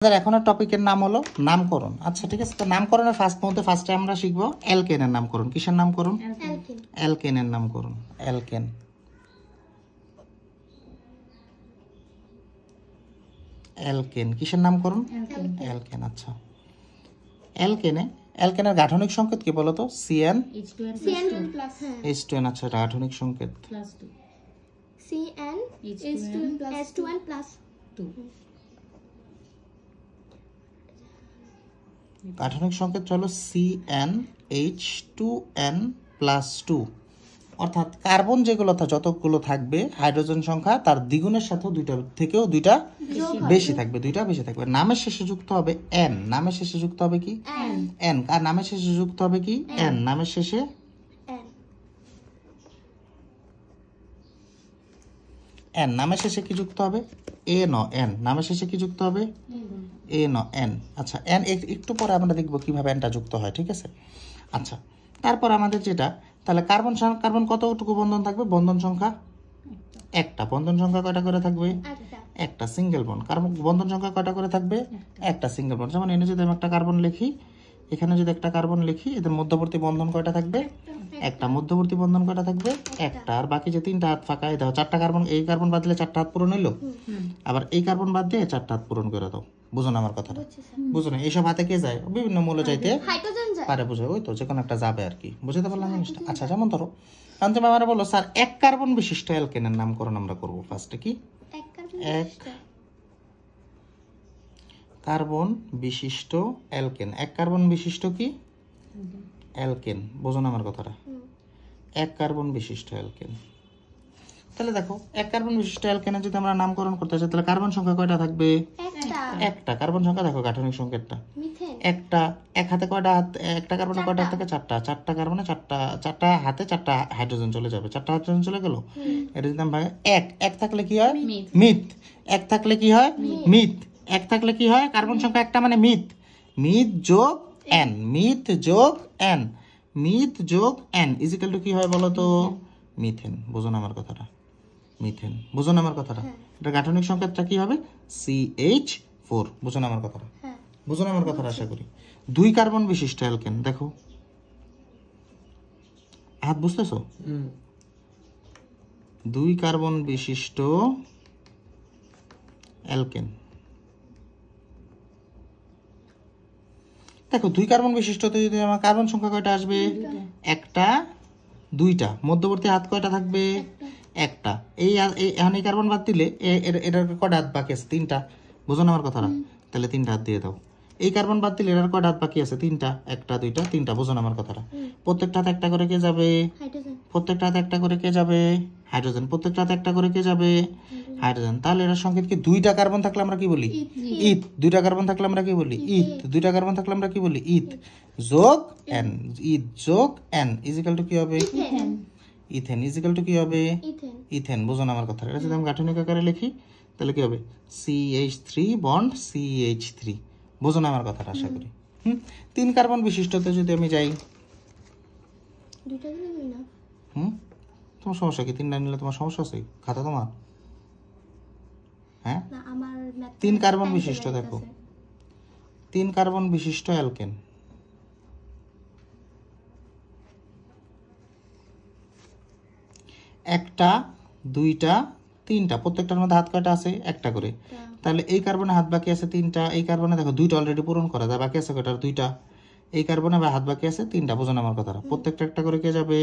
আমাদের এখনের টপিকের নাম হলো নামকরণ। আচ্ছা ঠিক আছে, তো নামকরণের ফার্স্টে আমরা শিখবো অ্যালকেনের নামকরণ। কিসের নামকরণ? অ্যালকেনের নামকরণ। অ্যালকেন। অ্যালকেন কিসের নামকরণ? অ্যালকেন। আচ্ছা, অ্যালকেনের গাঠনিক সংকেত কি বলতো? CN H2N। আচ্ছা, গাঠনিক সংকেত CN H2N plus 2। গাঠনিক সংকেত হলো CnH2n+2। অর্থাৎ কার্বন যেগুলো যতগুলো থাকবে যতগুলো সংখ্যা তার দ্বিগুণের সাথে দুইটা বেশি থাকবে, নামের শেষে যুক্ত হবে n। নামের শেষে যুক্ত হবে কি? n। আর নামের শেষে যুক্ত হবে কি? n। নামের শেষে n। নামের শেষে কি যুক্ত হবে? n। নামের শেষে কি যুক্ত হবে? n। আচ্ছা, n একটু পরে আমরা দেখব কিভাবে nটা যুক্ত হয়, ঠিক আছে? আচ্ছা, তারপর আমাদের যেটা, তাহলে কার্বন কতটুকু বন্ধন থাকবে? বন্ধন সংখ্যা একটা। বন্ধন সংখ্যা কয়টা করে থাকবে? একটা। Single bond. কার্বন বন্ধন সংখ্যা কয়টা করে থাকবে? একটা সিঙ্গেল বন্ড। যেমন এনে যদি আমি একটা কার্বন লিখি, এখানে যদি একটা কার্বন লিখি, এদের মধ্যবর্তী বন্ধন কয়টা থাকবে? একটা। মধ্যবর্তী বন্ধন কয়টা থাকবে? একটা। আর বাকি যে তিনটা হাত ফাঁকা, দাও চারটা কার্বন, এই কার্বন বাদ দিলে চারটা হাত পূরণ হইলো, আবার এই কার্বন বাদ দিয়ে চারটা হাত পূরণ করে দাও। বুঝো না আমার কথাটা? বুঝো না? এইসব হাতে কে যায়? বিভিন্ন মূল্য যাইতে পারে, বুঝো? ওই তো যে কোনো একটা যাবে আর কি। বুঝতে পারলাম জিনিসটা? আচ্ছা, যেমন ধরো তুমি আমার বলো স্যার এক কার্বন বিশিষ্ট অ্যালকেনের নামকরণ আমরা করবো। ফার্স্টে কি? এক কার্বন বিশিষ্ট অ্যালকেন। এক কার্বন বিশিষ্ট কি? অ্যালকেন। বোঝো না আমার কথাটা? এক কার্বন বিশিষ্ট অ্যালকেন। তাহলে দেখো, এক কার্বন বিশিষ্ট অ্যালকেনের যদি আমরা নামকরণ করতে চাই, তাহলে কার্বন সংখ্যা কয়টা থাকবে? একটা। কার্বন সংখ্যা দেখো গাঠনিক সংকেতটা একটা। এক হাতে কয়টা হাত? একটা কার্বনে কয়টা হাত থাকে? চারটা। চারটা কার্বনে চারটা হাতে চারটা হাইড্রোজেন চলে যাবে। চারটা হাইড্রোজেন চলে গেল। এটা যদি আমি ভাগে এক থাকলে কি হয়? মিথ। এক থাকলে কি হয়? মিথ। এক থাকলে কি হয়? কার্বন সংখ্যা একটা মানে মিথ। মিথ যোগ n। মিথ যোগ n। মিথ যোগ n ইজিক্যাল টু কি হয় বলো তো? মিথেন। বুঝো না আমার কথাটা? মিথেন। বুঝো না আমার কথাটা? এটা গাঠনিক সংকেতটা কি হবে? CH4। বুঝো না আমার কথাটা? বুঝো না আমার কথাটা? আশা করি। দুই কার্বন বিশিষ্ট অ্যালকেন। দেখো, হাত বুঝতেছো? দুই কার্বন বিশিষ্ট অ্যালকেন। দেখো, দুই কার্বন বিশিষ্টতে যদি আমার কার্বন সংখ্যা কয়টা আসবে? একটা, দুইটা। মধ্যবর্তী হাত কয়টা থাকবে? একটা। এখন এই কার্বন বাদ দিলে এটার কয়টা হাত বাকি আছে? তিনটা। বুঝো না আমার কথাটা? তাহলে তিনটা হাত দিয়ে দাও। এই কার্বন বাদ দিলে এটার কয়টা হাত বাকি আছে? তিনটা। একটা, দুইটা, তিনটা। বুঝো না আমার কথাটা? প্রত্যেকটা হাতে একটা করে কে যাবে? প্রত্যেকটা হাতে একটা করে কে যাবে? হাইড্রোজেন। প্রত্যেকটা হাতে একটা করে কে যাবে? হাইড্রোজেন। তাহলে এটার সংকেত কি? দুইটা কার্বন থাকলে আমরা কি বলি? ইথ। দুইটা কার্বন থাকলে আমরা কি বলি? ইথ। দুইটা কার্বন থাকলে আমরা কি বলি? ইথ যোগ n। ইথ যোগ n ইজিক্যাল টু কি হবে? ইথেন। ইজিক্যাল টু কি হবে? ইথেন। বুঝো না আমার কথা? এটা যদি আমি গাঠনিক আকারে লিখি, তাহলে কি হবে? CH3 bond CH3। বুঝো না আমার কথাটা? আশা করি। তিন কার্বন বিশিষ্টতে যদি আমি যাই, তোমার সমস্যা কি? তিনটা নিলে তোমার সমস্যা আছে? খাতা তোমার? হ্যাঁ, তিন কার্বন বিশিষ্ট। দেখো, তিন কার্বন বিশিষ্ট অ্যালকেন। একটা, দুইটা, তিনটা। প্রত্যেকটার মধ্যে হাত কয়টা আছে? একটা করে। তাহলে এই কার্বনে হাত বাকি আছে তিনটা। এই কার্বনে দেখো দুইটা অলরেডি পূরণ করা যায়, বাকি আছে কয়টা? দুইটা। এই কার্বনে হাত বাকি আছে তিনটা। বোঝো না আমার কথাটা? প্রত্যেকটা একটা করে কে যাবে?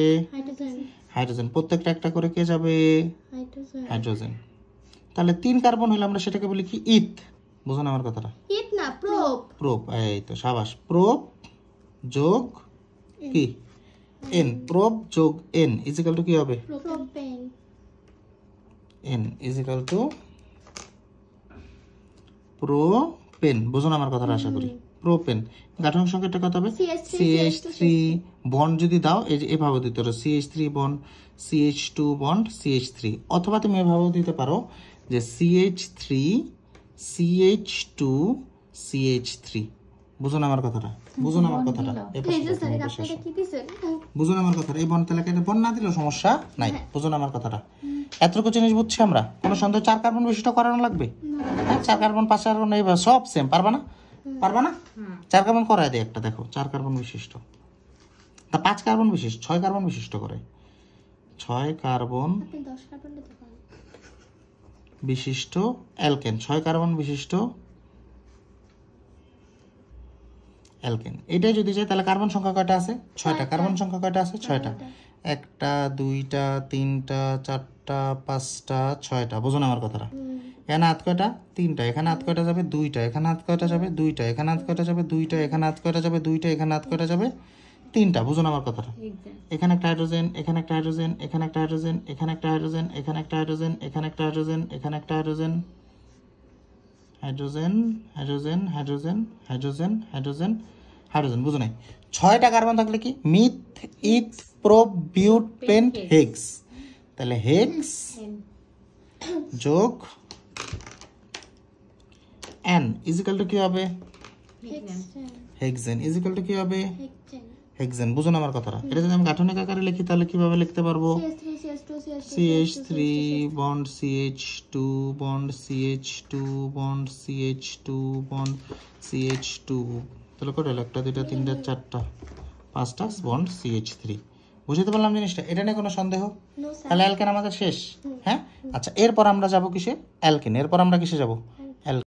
হাইড্রোজেন। প্রত্যেকটা একটা করে কে যাবে? হাইড্রোজেন। তাহলে তিন কার্বন হলে আমরা সেটাকে বলি কি? ইথ। বোঝো না আমার কথাটা? ইথ না, প্রোপ। প্রোপ। এই তো, সাবাস। প্রোপ যোগ কি? n। প্রোপ যোগ n ইজিক্যাল টু কি হবে? প্রোপেন। n ইজিক্যাল টু প্রোপেন। বুঝো না আমার কথাটা? আশা করি। প্রোপেন। গাঠনিক সংকেতটা কত হবে? CH3 বন্ড যদি দাও, এই যে এভাবে দিতে পারো CH3 bond CH2 bond CH3, অথবা তুমি এভাবেও দিতে পারো যে CH3 CH2 CH3। বুঝুন আমার কথাটা, বুঝুন আমার কথাটা, এই পাশে এই যে স্যার দেখুন, এই পাশে আপনারা আসুন। কি দিছেন? বুঝুন আমার কথাটা, এই বন তাহলে বন না দিলেও সমস্যা নাই, বুঝুন আমার কথাটা। এতটুকু জিনিস বুঝছি আমরা, কোনো সন্দেহ 4 কার্বন বিশিষ্ট করানো লাগবে? হ্যাঁ, 4 কার্বন 5 কার্বন এইবার সব সেম, পারবা না? পারবা না? 4 কার্বন করায় দেয় একটা, দেখো 4 কার্বন বিশিষ্ট, তা 5 কার্বন বিশিষ্ট, 6 কার্বন বিশিষ্ট করে, 6 কার্বন আপনি 10 কার্বন দিতে পারেন। বিশিষ্ট অ্যালকেন, 6 কার্বন বিশিষ্ট অ্যালকেন। এটাই যদি চাই তাহলে কার্বন সংখ্যা কয়টা আছে? 6টা। কার্বন সংখ্যা কয়টা আছে? 6টা। 1টা 2টা 3টা 4টা 5টা 6টা, বুঝুন আমার কথাটা। এখানে হাত কয়টা? 3টা। এখানে হাত কয়টা যাবে? 2টা। এখানে হাত কয়টা যাবে? 2টা। এখানে হাত কয়টা যাবে? 2টা। এখানে হাত কয়টা যাবে? 2টা। এখানে হাত কয়টা যাবে? 3টা, বুঝুন আমার কথাটা। এখানে একটা হাইড্রোজেন, এখানে একটা হাইড্রোজেন, এখানে একটা হাইড্রোজেন, এখানে একটা হাইড্রোজেন, এখানে একটা হাইড্রোজেন, এখানে একটা হাইড্রোজেন, এখানে একটা hydrogen, hydrogen hydrogen hydrogen hydrogen hydrogen hydrogen, বুঝো নাই? 6টা কার্বন থাকলে কি? মিথ ইথ প্রোপ বিউট পেন্ট হেক্স, তাহলে হেক্স যোগ এন ইজিক্যাল টু কি হবে? হেক্সেন ইজিক্যাল টু কি হবে? হেক্সেন, বুঝুন আমার কথাটা। এটা যদি আমি গাঠনিক আকারে লিখি তাহলে কিভাবে লিখতে পারবো? CH3 bond CH2 bond CH2 bond CH2 bond CH2, তাহলে কত হলো? 1 2 3 4 5টা বন্ড CH3, বুঝতে পারলাম জিনিসটা? এটা নিয়ে কোনো সন্দেহ? তাহলে অ্যালকেন আমাদের শেষ। হ্যাঁ, আচ্ছা, এরপর আমরা যাব কিসে? অ্যালকেন। এরপর আমরা কিসে যাব?